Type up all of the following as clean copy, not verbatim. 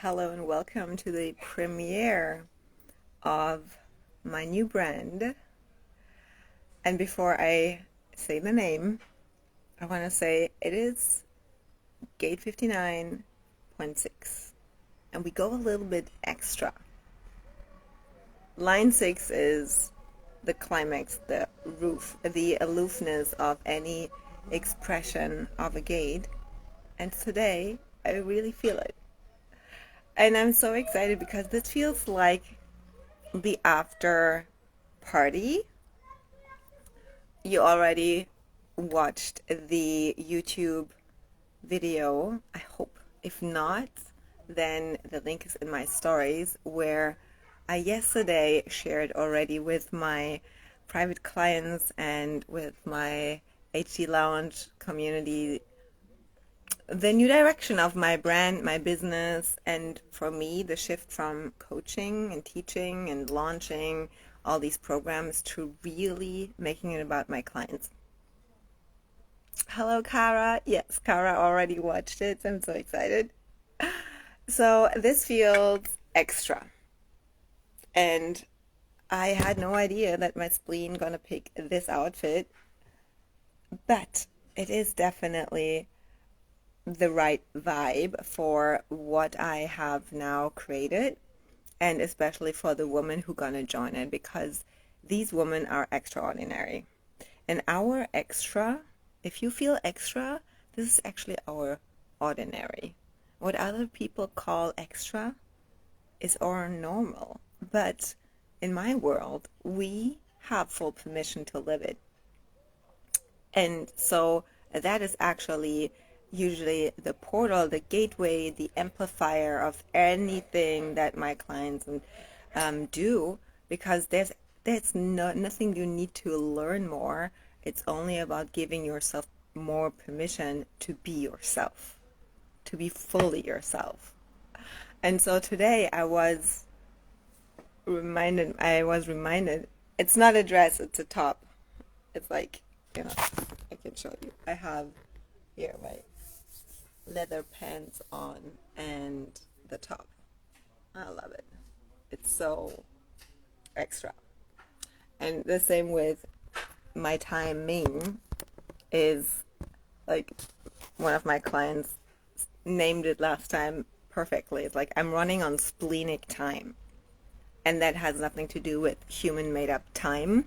Hello and welcome to the premiere of my new brand. And before I say the name, I want to say it is gate 59.6, and we go a little bit extra. Line 6 is the climax, the roof, the aloofness of any expression of a gate, and today I really feel it. And I'm so excited because this feels like the after party. You already watched the YouTube video, I hope. If not, then the link is in my stories, where I yesterday shared already with my private clients and with my HD Lounge community the new direction of my brand, my business, and for me, the shift from coaching and teaching and launching all these programs to really making it about my clients. Hello, Kara. Yes, Kara already watched it. I'm so excited. So this feels extra. And I had no idea that my spleen gonna pick this outfit, but it is definitely the right vibe for what I have now created, and especially for the women who gonna join it, because these women are extraordinary. And our extra, if you feel extra, this is actually our ordinary. What other people call extra is our normal. But in my world, we have full permission to live it. And so that is actually usually the portal, the gateway, the amplifier of anything that my clients do, because there's nothing you need to learn more. It's only about giving yourself more permission to be yourself, to be fully yourself. And so today I was reminded, it's not a dress, it's a top. It's like, I can show you. I have here my leather pants on and the top. I love it. It's so extra. And the same with my timing is, like, one of my clients named it last time perfectly. It's like I'm running on splenic time, and that has nothing to do with human made up time.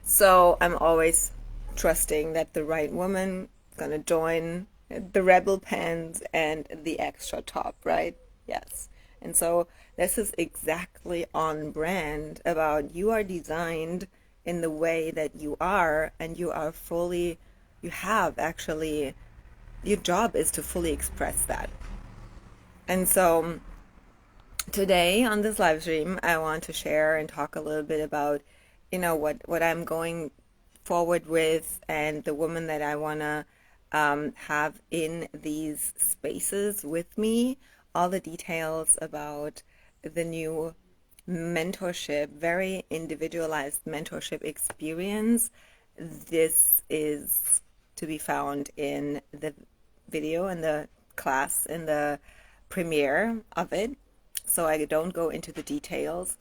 So I'm always trusting that the right woman is gonna join the rebel pants and the extra top, right? Yes. And so this is exactly on brand about you are designed in the way that you are, and you are fully, you have actually, your job is to fully express that. And so today on this live stream, I want to share and talk a little bit about, what I'm going forward with, and the woman that I want to have in these spaces with me, all the details about the new mentorship, very individualized mentorship experience. This is to be found in the video, in the class, in the premiere of it. So I don't go into the details.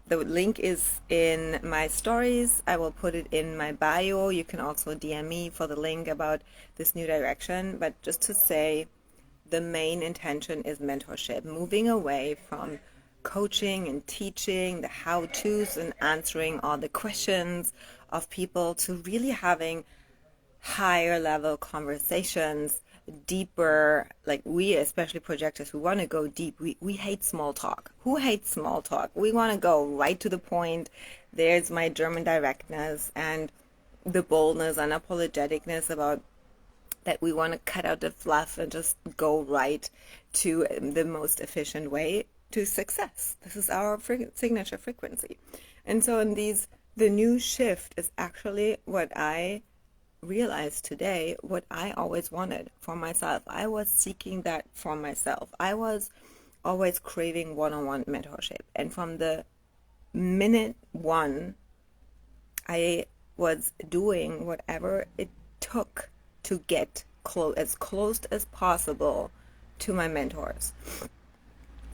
The link is in my stories. I will put it in my bio. You can also DM me for the link about this new direction. But just to say, the main intention is mentorship, moving away from coaching and teaching, the how-tos and answering all the questions of people, to really having higher level conversations, deeper, like we, especially projectors, we want to go deep. We hate small talk. Who hates small talk? We want to go right to the point. There's my German directness and the boldness, unapologeticness about that. We want to cut out the fluff and just go right to the most efficient way to success. This is our signature frequency. And so in these, the new shift is actually what I realized today, what I always wanted for myself. I was seeking that for myself. I was always craving one-on-one mentorship. And from the minute one, I was doing whatever it took to get as close as possible to my mentors.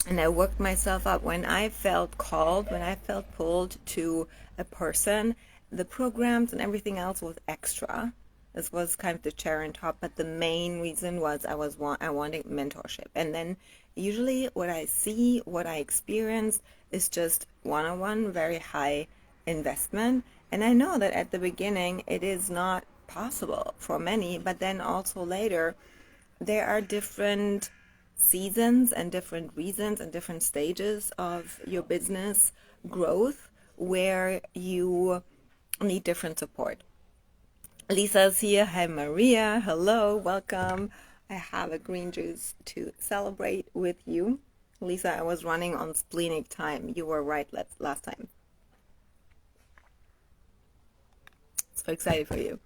And I worked myself up. When I felt called, when I felt pulled to a person, the programs and everything else was extra. This was kind of the cherry on top, but the main reason was I wanted mentorship. And then usually what I see, what I experience is just one-on-one, very high investment. And I know that at the beginning it is not possible for many, but then also later there are different seasons and different reasons and different stages of your business growth where you need different support. Lisa's here. Hi, Maria. Hello. Welcome. I have a green juice to celebrate with you. Lisa, I was running on splenic time. You were right last time. So excited for you.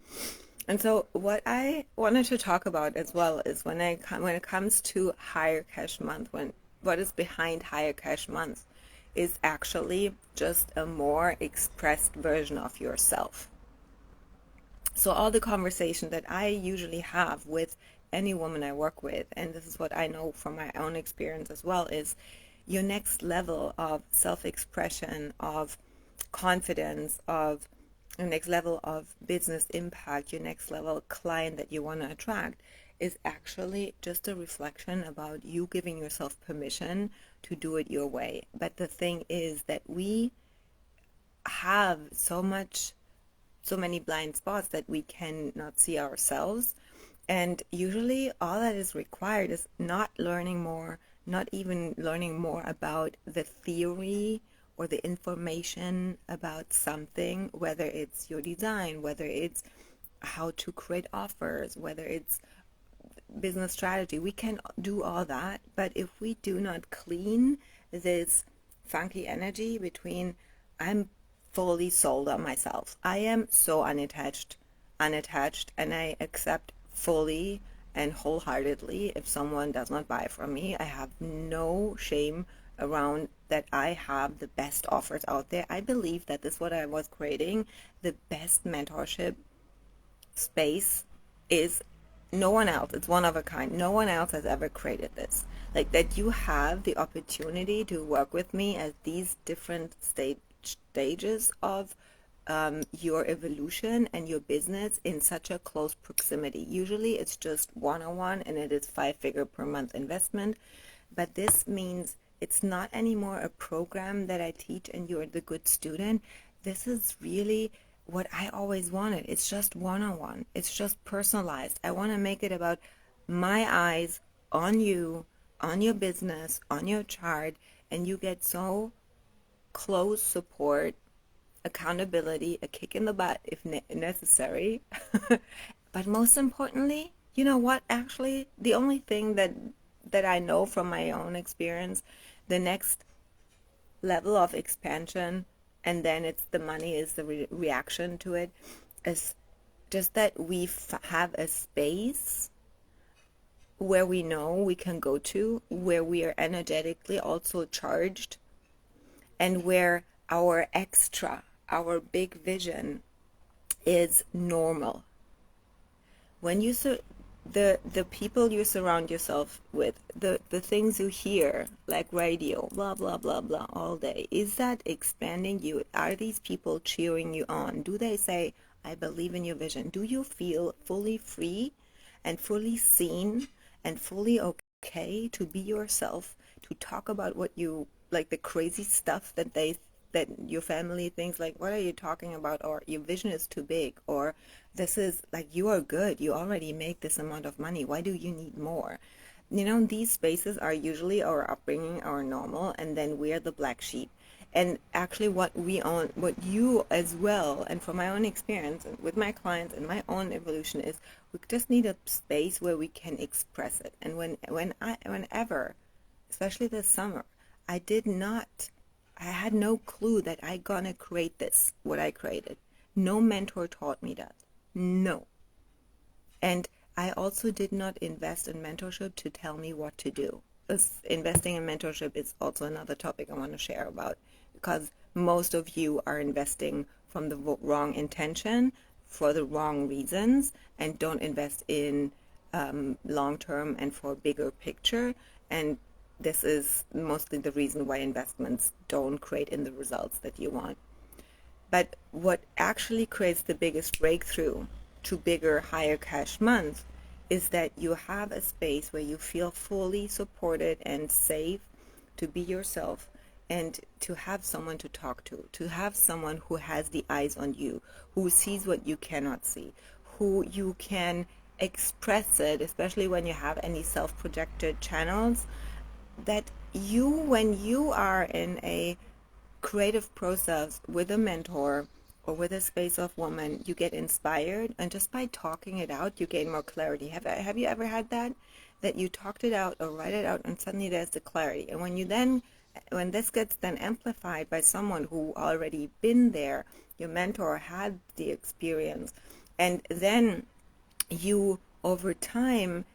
And so what I wanted to talk about as well is when it comes to higher cash month, what is behind higher cash month is actually just a more expressed version of yourself. So all the conversation that I usually have with any woman I work with, and this is what I know from my own experience as well, is your next level of self-expression, of confidence, of your next level of business impact, your next level client that you want to attract is actually just a reflection about you giving yourself permission to do it your way. But the thing is that we have so many blind spots that we cannot see ourselves. And usually all that is required is not learning more, not even learning more about the theory or the information about something, whether it's your design, whether it's how to create offers, whether it's business strategy. We can do all that, but if we do not clean this funky energy between I'm fully sold on myself, I am so unattached, and I accept fully and wholeheartedly if someone does not buy from me. I have no shame around that. I have the best offers out there. I believe that this is what I was creating. The best mentorship space is no one else. It's one of a kind. No one else has ever created this. Like that you have the opportunity to work with me at these different stages of your evolution and your business in such a close proximity. Usually it's just one-on-one and it is 5-figure per month investment. But this means it's not anymore a program that I teach and you're the good student. This is really what I always wanted. It's just one-on-one. It's just personalized. I want to make it about my eyes on you, on your business, on your chart, and you get so close support, accountability, a kick in the butt if necessary. But most importantly, you know what? Actually, the only thing that I know from my own experience, the next level of expansion, and then it's the money is the reaction to it, is just that we have a space where we know we can go to, where we are energetically also charged, and where our extra, our big vision is normal. When you the people you surround yourself with, the things you hear, like radio, blah, blah, blah, blah, all day, is that expanding you? Are these people cheering you on? Do they say, I believe in your vision? Do you feel fully free and fully seen and fully okay to be yourself, to talk about what you, like the crazy stuff that your family thinks, like, what are you talking about? Or your vision is too big, or this is like, you are good, you already make this amount of money, why do you need more? You know, these spaces are usually our upbringing, our normal, and then we're the black sheep. And actually what you as well, and from my own experience and with my clients and my own evolution, is we just need a space where we can express it. And whenever, especially this summer, I had no clue that I gonna create this, what I created. No mentor taught me that. No. And I also did not invest in mentorship to tell me what to do. Investing in mentorship is also another topic I want to share about, because most of you are investing from the wrong intention for the wrong reasons and don't invest in long-term and for bigger picture. And this is mostly the reason why investments don't create in the results that you want. But what actually creates the biggest breakthrough to bigger, higher cash months is that you have a space where you feel fully supported and safe to be yourself, and to have someone to talk to have someone who has the eyes on you, who sees what you cannot see, who you can express it, especially when you have any self-projected channels, that you, when you are in a creative process with a mentor or with a space of woman, you get inspired, and just by talking it out, you gain more clarity. Have you ever had that? That you talked it out or write it out, and suddenly there's the clarity. And when this gets then amplified by someone who already been there, your mentor had the experience, and then you over time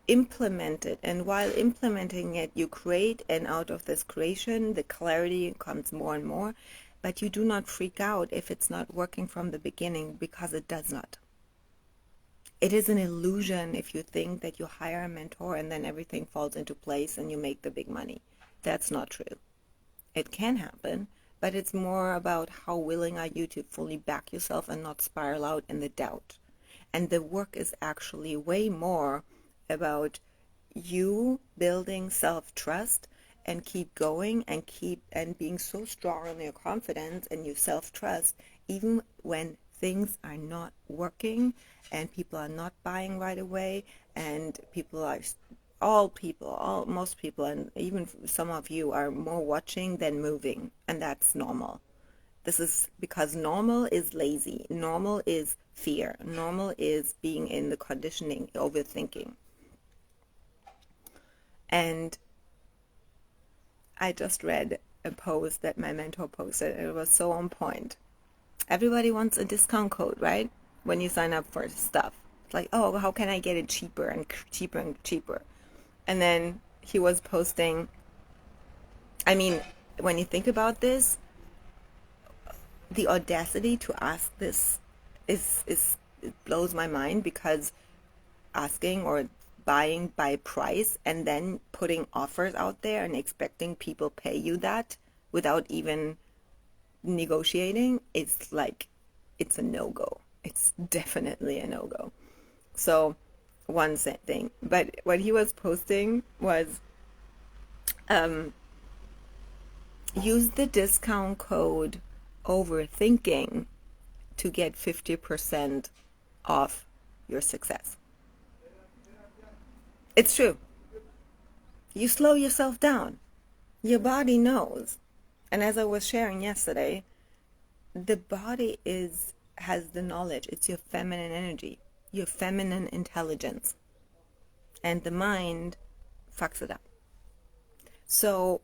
implement it, and while implementing it you create, and out of this creation the clarity comes more and more, but you do not freak out if it's not working from the beginning, because it does not. It is an illusion if you think that you hire a mentor and then everything falls into place and you make the big money. That's not true. It can happen, but it's more about how willing are you to fully back yourself and not spiral out in the doubt. And the work is actually way more about you building self-trust and keep going and being so strong in your confidence and your self-trust, even when things are not working and people are not buying right away, and most people, and even some of you, are more watching than moving, and that's normal. This is because normal is lazy, normal is fear, normal is being in the conditioning, overthinking. And I just read a post that my mentor posted, and it was so on point. Everybody wants a discount code, right? When you sign up for stuff. It's like, oh, how can I get it cheaper and cheaper and cheaper? And then he was posting, I mean, when you think about this, the audacity to ask this is it blows my mind, because asking or buying by price and then putting offers out there and expecting people pay you that without even negotiating, it's like, it's a no-go. It's definitely a no-go. So one thing, but what he was posting was use the discount code overthinking to get 50% off your success. It's true. You slow yourself down. Your body knows. And as I was sharing yesterday, the body has the knowledge. It's your feminine energy, your feminine intelligence. And the mind fucks it up. So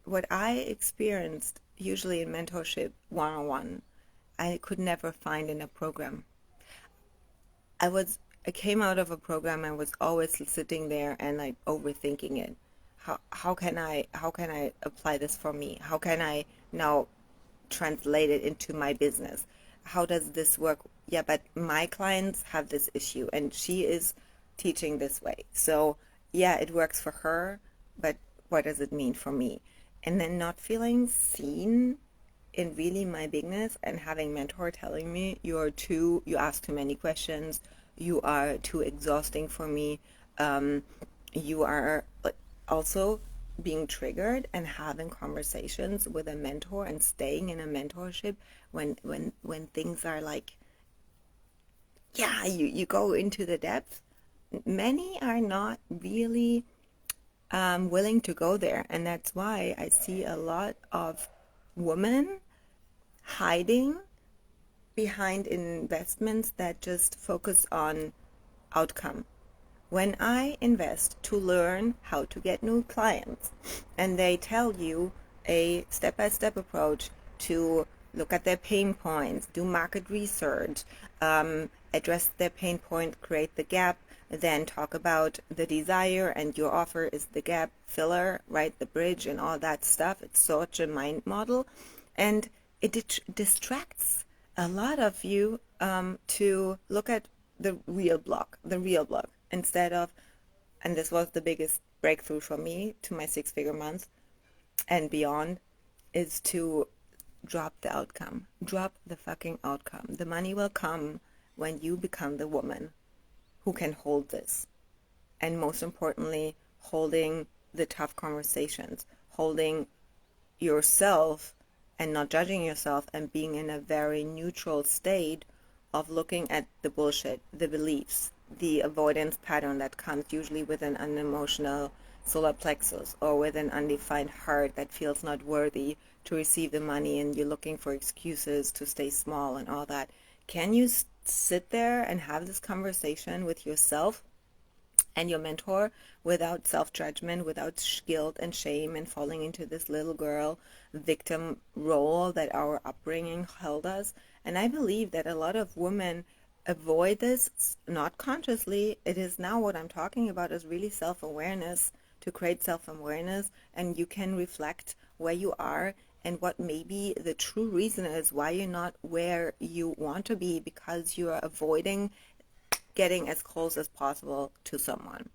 what I experienced usually in mentorship one-on-one, I could never find in a program. I came out of a program and was always sitting there and like overthinking it. How can I apply this for me? How can I now translate it into my business? How does this work? Yeah, but my clients have this issue and she is teaching this way. So yeah, it works for her, but what does it mean for me? And then not feeling seen in really my bigness, and having mentor telling me you ask too many questions, you are too exhausting for me, you are also being triggered, and having conversations with a mentor and staying in a mentorship when things are like, yeah, you go into the depth. Many are not really willing to go there, and that's why I see a lot of women hiding behind investments that just focus on outcome. When I invest to learn how to get new clients, and they tell you a step-by-step approach to look at their pain points, do market research, address their pain point, create the gap, then talk about the desire, and your offer is the gap filler, right? The bridge and all that stuff. It's such a mind model, and it distracts a lot of you to look at the real block, instead of, and this was the biggest breakthrough for me to my six-figure month and beyond, is to drop the outcome. Drop the fucking outcome. The money will come when you become the woman who can hold this. And most importantly, holding the tough conversations, holding yourself and not judging yourself, and being in a very neutral state of looking at the bullshit, the beliefs, the avoidance pattern that comes usually with an unemotional solar plexus or with an undefined heart that feels not worthy to receive the money, and you're looking for excuses to stay small and all that. Can you sit there and have this conversation with yourself and your mentor without self-judgment, without guilt and shame and falling into this little girl victim role that our upbringing held us? And I believe that a lot of women avoid this, not consciously. It is now what I'm talking about is really self-awareness, to create self-awareness, and you can reflect where you are and what maybe the true reason is why you're not where you want to be, because you are avoiding getting as close as possible to someone.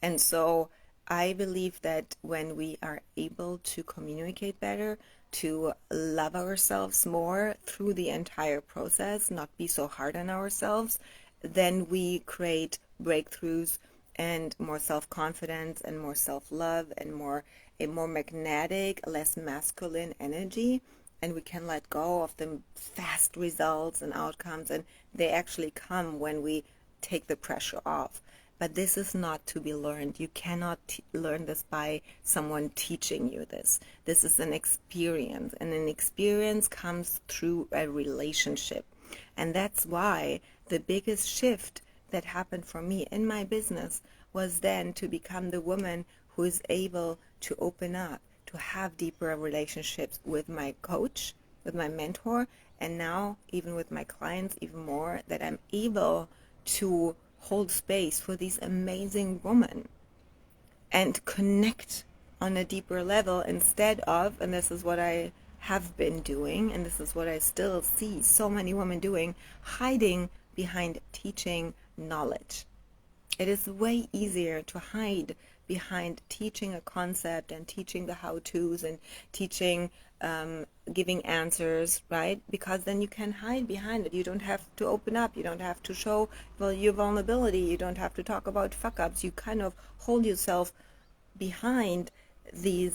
And so I believe that when we are able to communicate better, to love ourselves more through the entire process, not be so hard on ourselves, then we create breakthroughs and more self-confidence and more self-love and a more magnetic, less masculine energy. And we can let go of the fast results and outcomes, and they actually come when we take the pressure off. But this is not to be learned. You cannot learn this by someone teaching you this. This is an experience, and an experience comes through a relationship. And that's why the biggest shift that happened for me in my business was then to become the woman who is able to open up, to have deeper relationships with my coach, with my mentor, and now even with my clients even more, that I'm able to hold space for these amazing women and connect on a deeper level, instead of, and this is what I have been doing, and this is what I still see so many women doing, hiding behind teaching knowledge. It is way easier to hide behind teaching a concept and teaching the how-tos and teaching, giving answers, right? Because then you can hide behind it. You don't have to open up. You don't have to show your vulnerability. You don't have to talk about fuck-ups. You kind of hold yourself behind the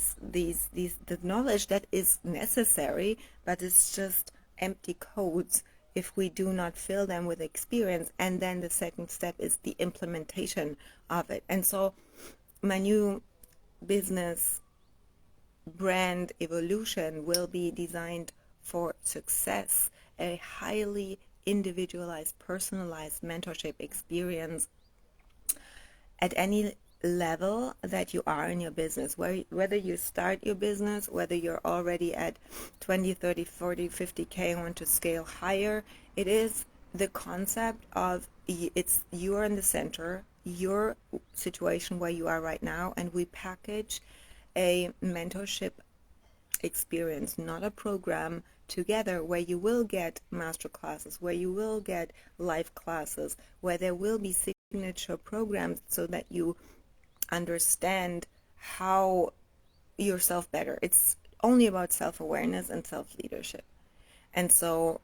knowledge that is necessary, but it's just empty codes if we do not fill them with experience. And then the second step is the implementation of it. And so my new business brand evolution will be designed for success, a highly individualized, personalized mentorship experience at any level that you are in your business, whether you start your business, whether you're already at 20, 30, 40, 50K and want to scale higher. It is the concept of you're in the center, your situation where you are right now, and we package a mentorship experience, not a program, together, where you will get master classes, where you will get live classes, where there will be signature programs so that you understand how yourself better. It's only about self-awareness and self-leadership. And so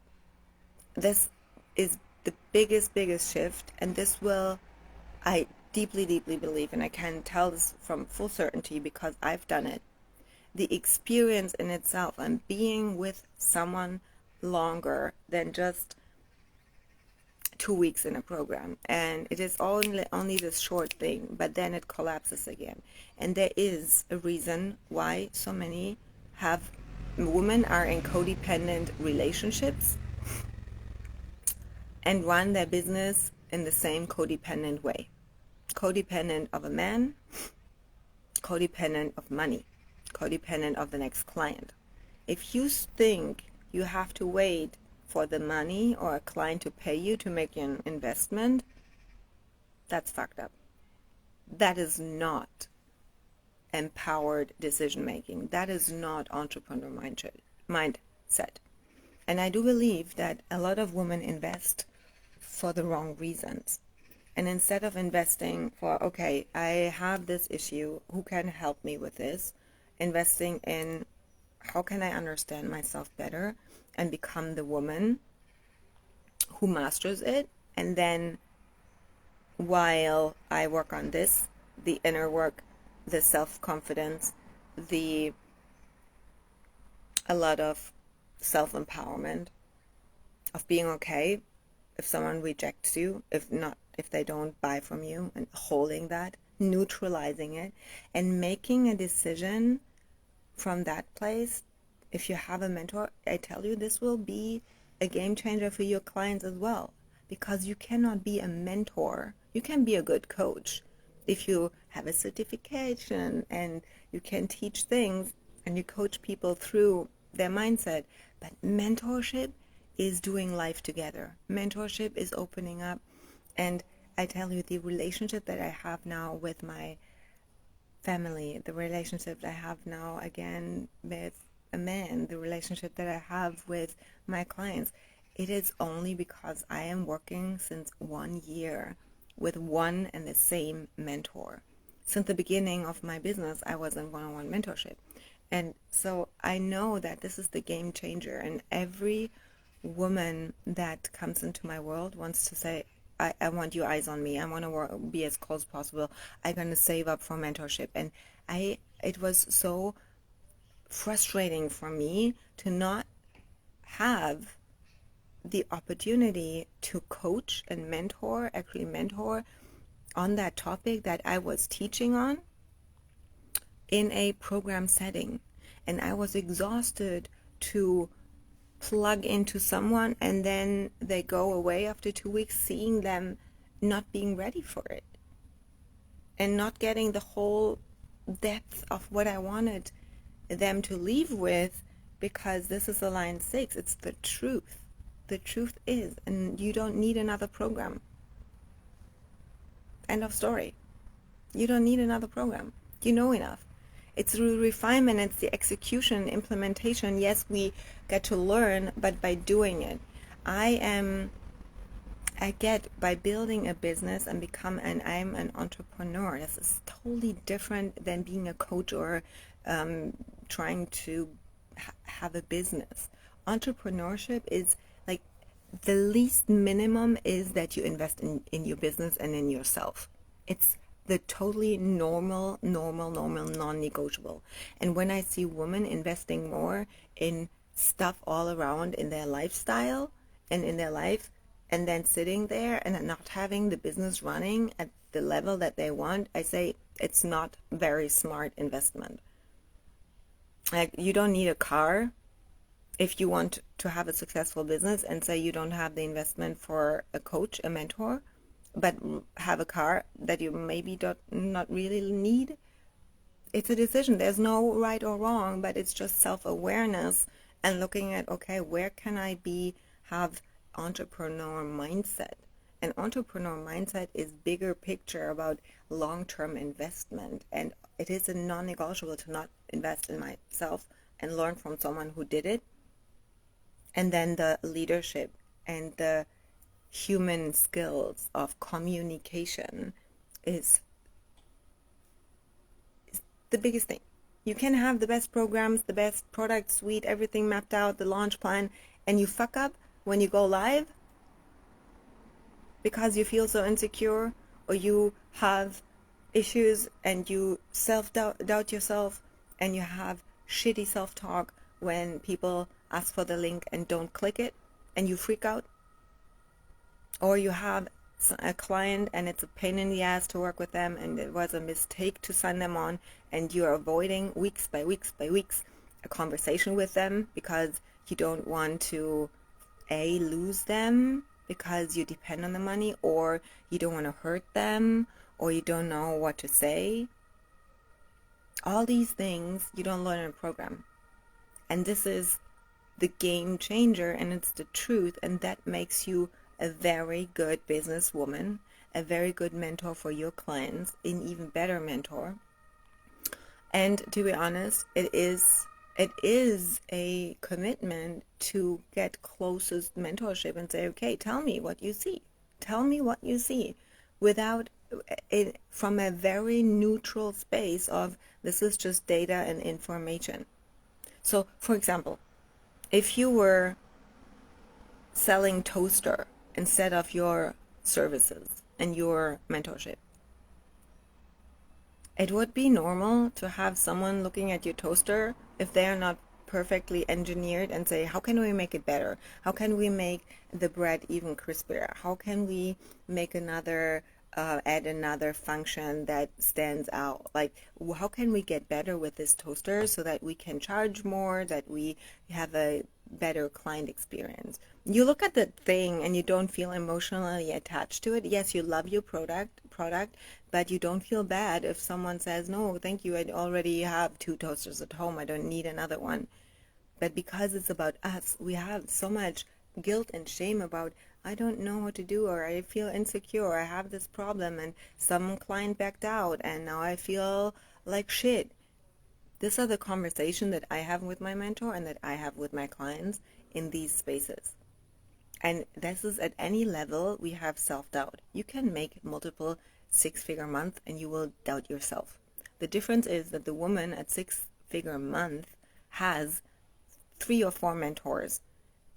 this is the biggest shift, and this will, I deeply believe, and I can tell this from full certainty because I've done it, the experience in itself and being with someone longer than just 2 weeks in a program, and it is only this short thing, but then it collapses again. And there is a reason why so many women are in codependent relationships and run their business in the same codependent way. Codependent of a man, codependent of money, codependent of the next client. If you think you have to wait for the money or a client to pay you to make an investment, that's fucked up. That is not empowered decision making. That is not entrepreneur mindset. And I do believe that a lot of women invest for the wrong reasons. And instead of investing for, okay, I have this issue, who can help me with this? Investing in how can I understand myself better and become the woman who masters it? And then while I work on this, the inner work, the self-confidence, the a lot of self-empowerment, of being okay if someone rejects you, if they don't buy from you, and holding that, neutralizing it, and making a decision from that place. If you have a mentor, I tell you, this will be a game changer for your clients as well, because you cannot be a mentor. You can be a good coach if you have a certification and you can teach things and you coach people through their mindset. But mentorship is doing life together. Mentorship is opening up. And I tell you, the relationship that I have now with my family, the relationship that I have now again with a man, the relationship that I have with my clients, it is only because I am working since 1 year with one and the same mentor. Since the beginning of my business, I was in one-on-one mentorship. And so I know that this is the game changer. And every woman that comes into my world wants to say, I want you eyes on me. I want to be as close as possible. I'm going to save up for mentorship. And it was so frustrating for me to not have the opportunity to coach and actually mentor on that topic that I was teaching on in a program setting. And I was exhausted to plug into someone and then they go away after 2 weeks, seeing them not being ready for it and not getting the whole depth of what I wanted them to leave with, because this is line 6. It's the truth. The truth is, and you don't need another program. End of story. You don't need another program. You know enough. It's the refinement, it's the execution, implementation. Yes, we get to learn, but by doing it. I get by building a business and I'm an entrepreneur. This is totally different than being a coach or trying to have a business. Entrepreneurship is like the least minimum is that you invest in your business and in yourself. It's the totally normal, non-negotiable. And when I see women investing more in stuff all around in their lifestyle and in their life, and then sitting there and not having the business running at the level that they want, I say it's not very smart investment. Like, you don't need a car if you want to have a successful business, and say you don't have the investment for a coach, a mentor, but have a car that you maybe not really need. It's a decision. There's no right or wrong, but it's just self-awareness and looking at, okay, where can I have entrepreneur mindset? And entrepreneur mindset is bigger picture about long-term investment, and it is a non-negotiable to not invest in myself and learn from someone who did it. And then the leadership and the human skills of communication is the biggest thing. You can have the best programs, the best product suite, everything mapped out, the launch plan, and you fuck up when you go live because you feel so insecure, or you have issues and you self-doubt yourself, and you have shitty self-talk when people ask for the link and don't click it, and you freak out. Or you have a client and it's a pain in the ass to work with them, and it was a mistake to sign them on, and you're avoiding weeks by weeks a conversation with them because you don't want to lose them because you depend on the money, or you don't want to hurt them, or you don't know what to say. All these things you don't learn in a program, and this is the game changer, and it's the truth, and that makes you a very good businesswoman, a very good mentor for your clients, an even better mentor. And to be honest, it is a commitment to get closest mentorship and say, okay, tell me what you see. Tell me what you see. without it, from a very neutral space of this is just data and information. So, for example, if you were selling toaster instead of your services and your mentorship, it would be normal to have someone looking at your toaster if they are not perfectly engineered and say, how can we make it better? How can we make the bread even crispier? How can we make another, add another function that stands out? Like, how can we get better with this toaster so that we can charge more, that we have a better client experience? You look at the thing and you don't feel emotionally attached to it. Yes, you love your product, but you don't feel bad if someone says, no, thank you, I already have 2 toasters at home, I don't need another one. But because it's about us, we have so much guilt and shame about, I don't know what to do, or I feel insecure, or I have this problem, and some client backed out, and now I feel like shit. These are the conversation that I have with my mentor and that I have with my clients in these spaces. And this is at any level, we have self-doubt. You can make multiple 6-figure month and you will doubt yourself. The difference is that the woman at 6-figure month has 3 or 4 mentors,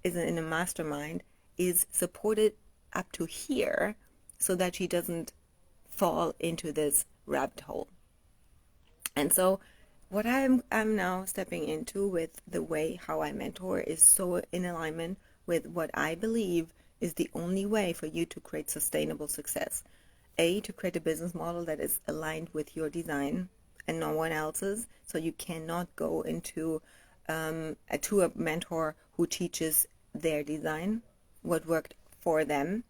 is in a mastermind, is supported up to here so that she doesn't fall into this rabbit hole. And so what I'm now stepping into with the way how I mentor is so in alignment with what I believe is the only way for you to create sustainable success. A, to create a business model that is aligned with your design and no one else's. So you cannot go into to a mentor who teaches their design, what worked for them.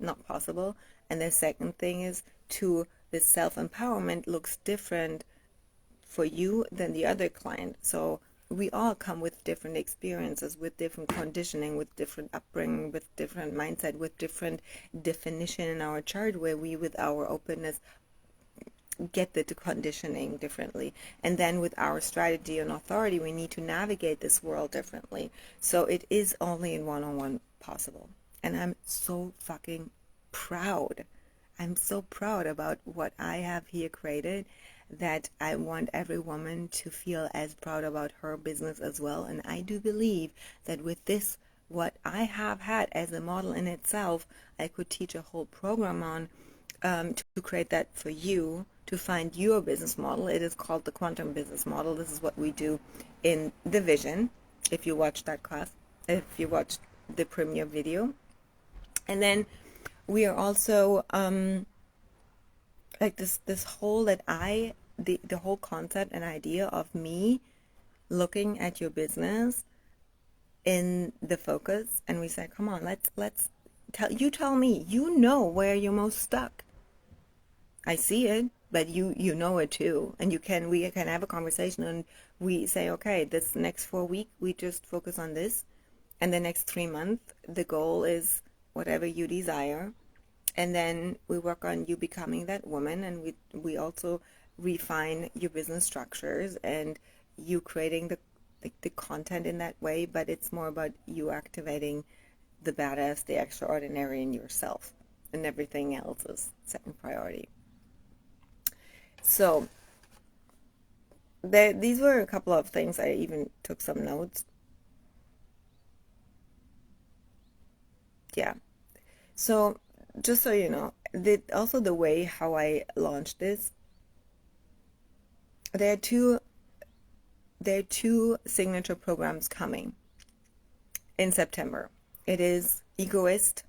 Not possible. And the second thing is to the self-empowerment looks different for you than the other client. So we all come with different experiences, with different conditioning, with different upbringing, with different mindset, with different definition in our chart, where we, with our openness, get the conditioning differently. And then with our strategy and authority, we need to navigate this world differently. So it is only in one-on-one possible. And I'm so fucking proud. I'm so proud about what I have here created, that I want every woman to feel as proud about her business as well. And I do believe that with this, what I have had as a model in itself, I could teach a whole program on to create that for you, to find your business model. It is called the quantum business model. This is what we do in the vision, if you watch that class, if you watch the premiere video. And then we are also like this whole that the whole concept and idea of me looking at your business in the focus, and we say, come on, let's tell me, you know where you're most stuck. I see it, but you know it too, and we can have a conversation, and we say, okay, this next 4 week we just focus on this, and the next 3 months the goal is whatever you desire. And then we work on you becoming that woman, and we also refine your business structures and you creating the content in that way, but it's more about you activating the badass, the extraordinary in yourself, and everything else is second priority. So these were a couple of things. I even took some notes. Yeah. So just so you know, also the way how I launched this, there are two signature programs coming in September. It is Egoist,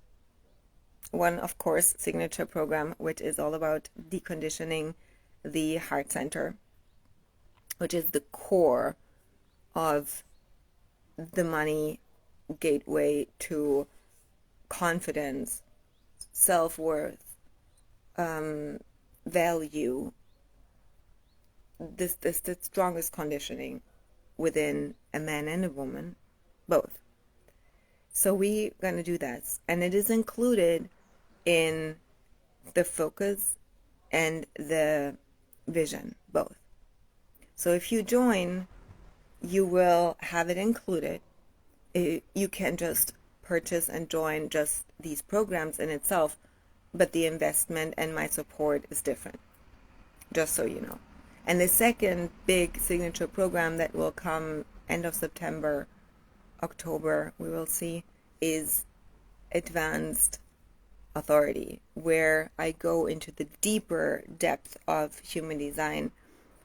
one, of course, signature program, which is all about deconditioning the heart center, which is the core of the money gateway to confidence, self-worth, value, the strongest conditioning within a man and a woman, both. So we're going to do that, and it is included in the focus and the vision, both. So if you join, you will have it included. You can just purchase and join just these programs in itself but the investment and my support is different, just so you know. And the second big signature program that will come end of September, October, we will see, is Advanced Authority, where I go into the deeper depth of human design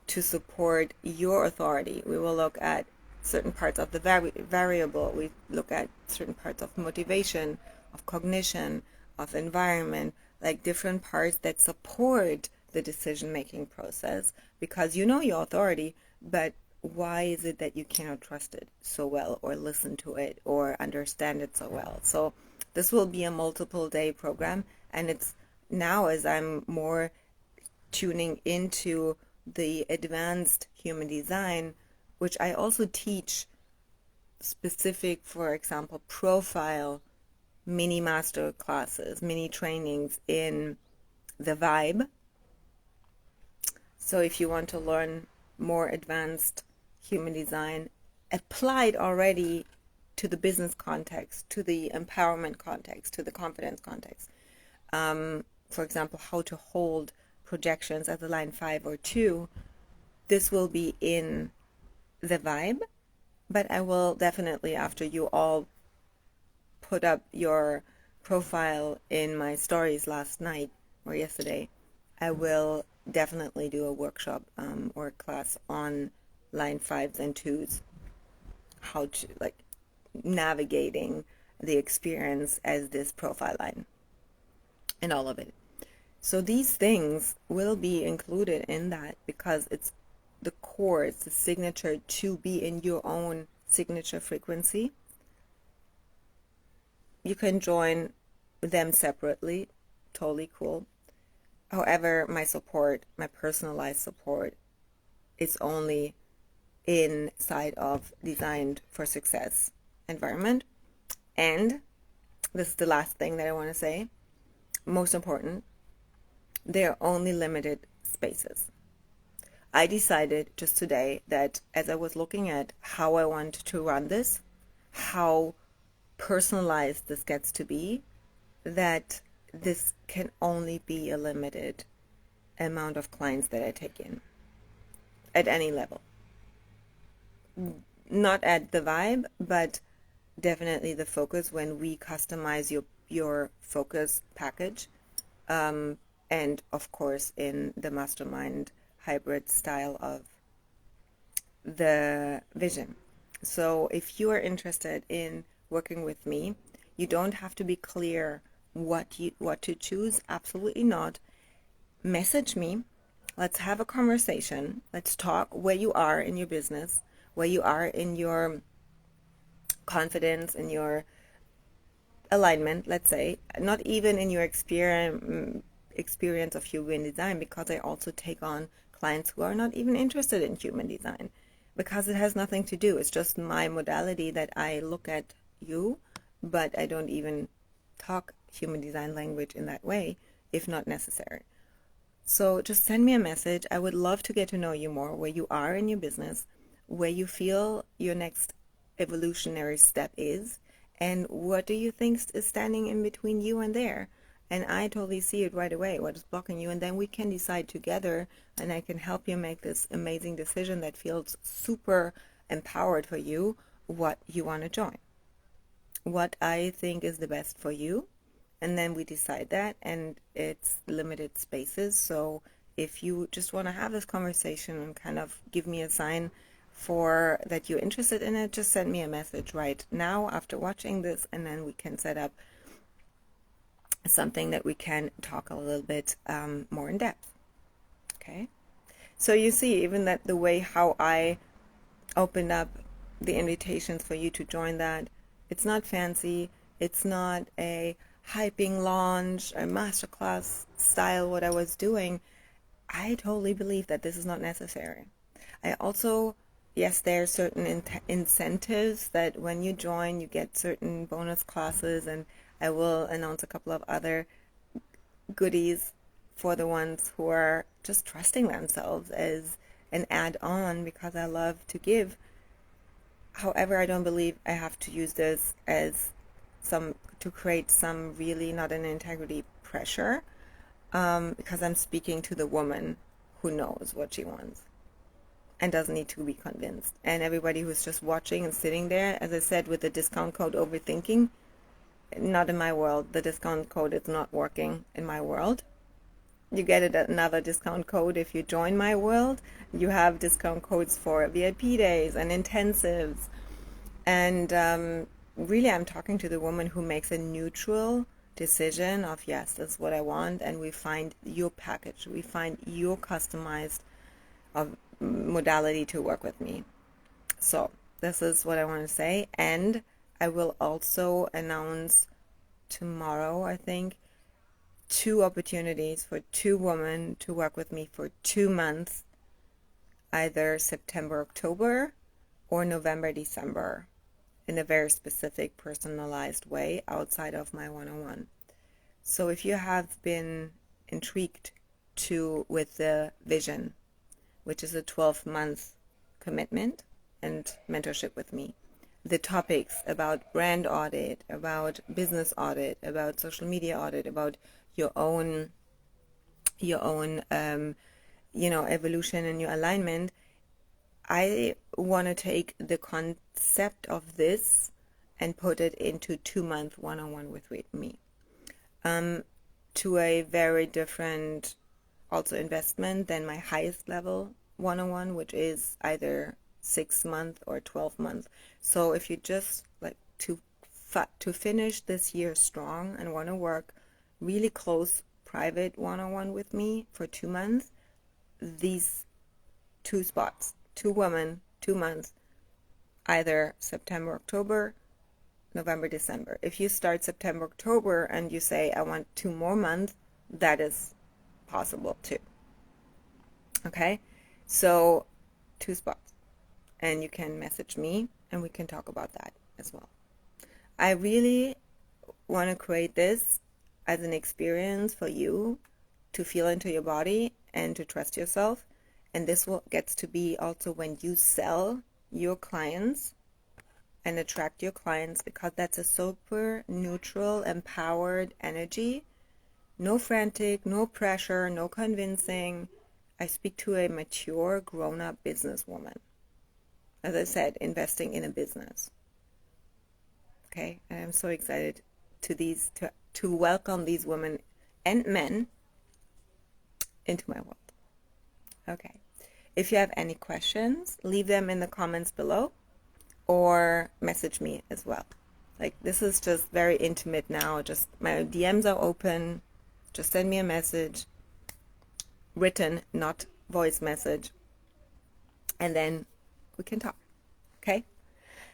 to support your authority. We will look at certain parts of the variable. We look at certain parts of motivation, of cognition, of environment, like different parts that support the decision-making process, because you know your authority, but why is it that you cannot trust it so well or listen to it or understand it so well? So this will be a multiple day program, and it's now, as I'm more tuning into the advanced human design, which I also teach specific, for example, profile mini master classes, mini trainings in the vibe. So if you want to learn more advanced human design applied already to the business context, to the empowerment context, to the confidence context, for example, how to hold projections as a line 5 or 2, this will be in the vibe. But I will definitely, after you all put up your profile in my stories last night or yesterday, I will definitely do a workshop or a class on line 5s and 2s, how to, like, navigating the experience as this profile line and all of it. So these things will be included in that, because it's the core, it's the signature to be in your own signature frequency. You can join them separately, totally cool. However, my support, my personalized support, is only inside of Designed for Success environment. And this is the last thing that I want to say, most important, they're only limited spaces. I decided just today that as I was looking at how I want to run this, how personalized this gets to be, that this can only be a limited amount of clients that I take in at any level. Not at the vibe, but definitely the focus when we customize your focus package. And of course in the mastermind hybrid style of the vision. So if you are interested in working with me, you don't have to be clear what to choose. Absolutely not. Message me. Let's have a conversation. Let's talk where you are in your business, where you are in your confidence, in your alignment, let's say, not even in your experience of human design, because I also take on clients who are not even interested in human design, because it has nothing to do. It's just my modality that I look at you, but I don't even talk human design language in that way if not necessary. So just send me a message. I would love to get to know you more, where you are in your business, where you feel your next evolutionary step is, and what do you think is standing in between you and there. And I totally see it right away, what is blocking you, and then we can decide together, and I can help you make this amazing decision that feels super empowered for you, what you want to join, what I think is the best for you. And then we decide that, and it's limited spaces. So if you just want to have this conversation and kind of give me a sign for that you're interested in it, just send me a message right now after watching this, and then we can set up something that we can talk a little bit more in depth. Okay, so you see, even that the way how I opened up the invitations for you to join that, it's not fancy, it's not a hyping launch or masterclass style what I was doing. I totally believe that this is not necessary. I also, yes, there are certain incentives that when you join you get certain bonus classes, and I will announce a couple of other goodies for the ones who are just trusting themselves as an add-on, because I love to give. However, I don't believe I have to use this as to create some really not an integrity pressure, because I'm speaking to the woman who knows what she wants and doesn't need to be convinced. And everybody who's just watching and sitting there, as I said, with the discount code overthinking, not in my world. The discount code is not working in my world. You get it at another discount code if you join my world. You have discount codes for VIP days and intensives. And really, I'm talking to the woman who makes a neutral decision of, yes, that's what I want, and we find your package. We find your customized modality to work with me. So this is what I want to say. And I will also announce tomorrow, I think, 2 opportunities for 2 women to work with me for 2 months, either September, October, or November, December, in a very specific, personalized way outside of my one-on-one. So if you have been intrigued with the vision, which is a 12-month commitment and mentorship with me, the topics about brand audit, about business audit, about social media audit, about your own evolution and your alignment, I want to take the concept of this and put it into 2-month one-on-one with me, to a very different also investment than my highest level one-on-one, which is either 6-month or 12-month. So if you just like to finish this year strong and want to work really close private one-on-one with me for 2 months, these 2 spots, 2 women, 2 months, either September, October, November, December. If you start September, October and you say, I want 2 more months, that is possible too. Okay? So 2 spots. And you can message me and we can talk about that as well. I really want to create this as an experience for you to feel into your body and to trust yourself. And this gets to be also when you sell your clients and attract your clients, because that's a super neutral, empowered energy. No frantic, no pressure, no convincing. I speak to a mature, grown-up businesswoman. As I said, investing in a business. Okay, and I'm so excited to welcome these women and men into my world. Okay, if you have any questions, leave them in the comments below or message me as well. Like, this is just very intimate now. Just my DMs are open. Just send me a message, written, not voice message, and then we can talk. Okay?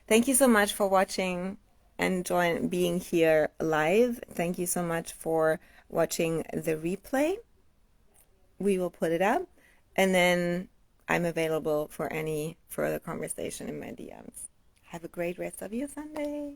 Thank you so much for watching and being here live. Thank you so much for watching the replay. We will put it up, and then I'm available for any further conversation in my DMs. Have a great rest of your Sunday.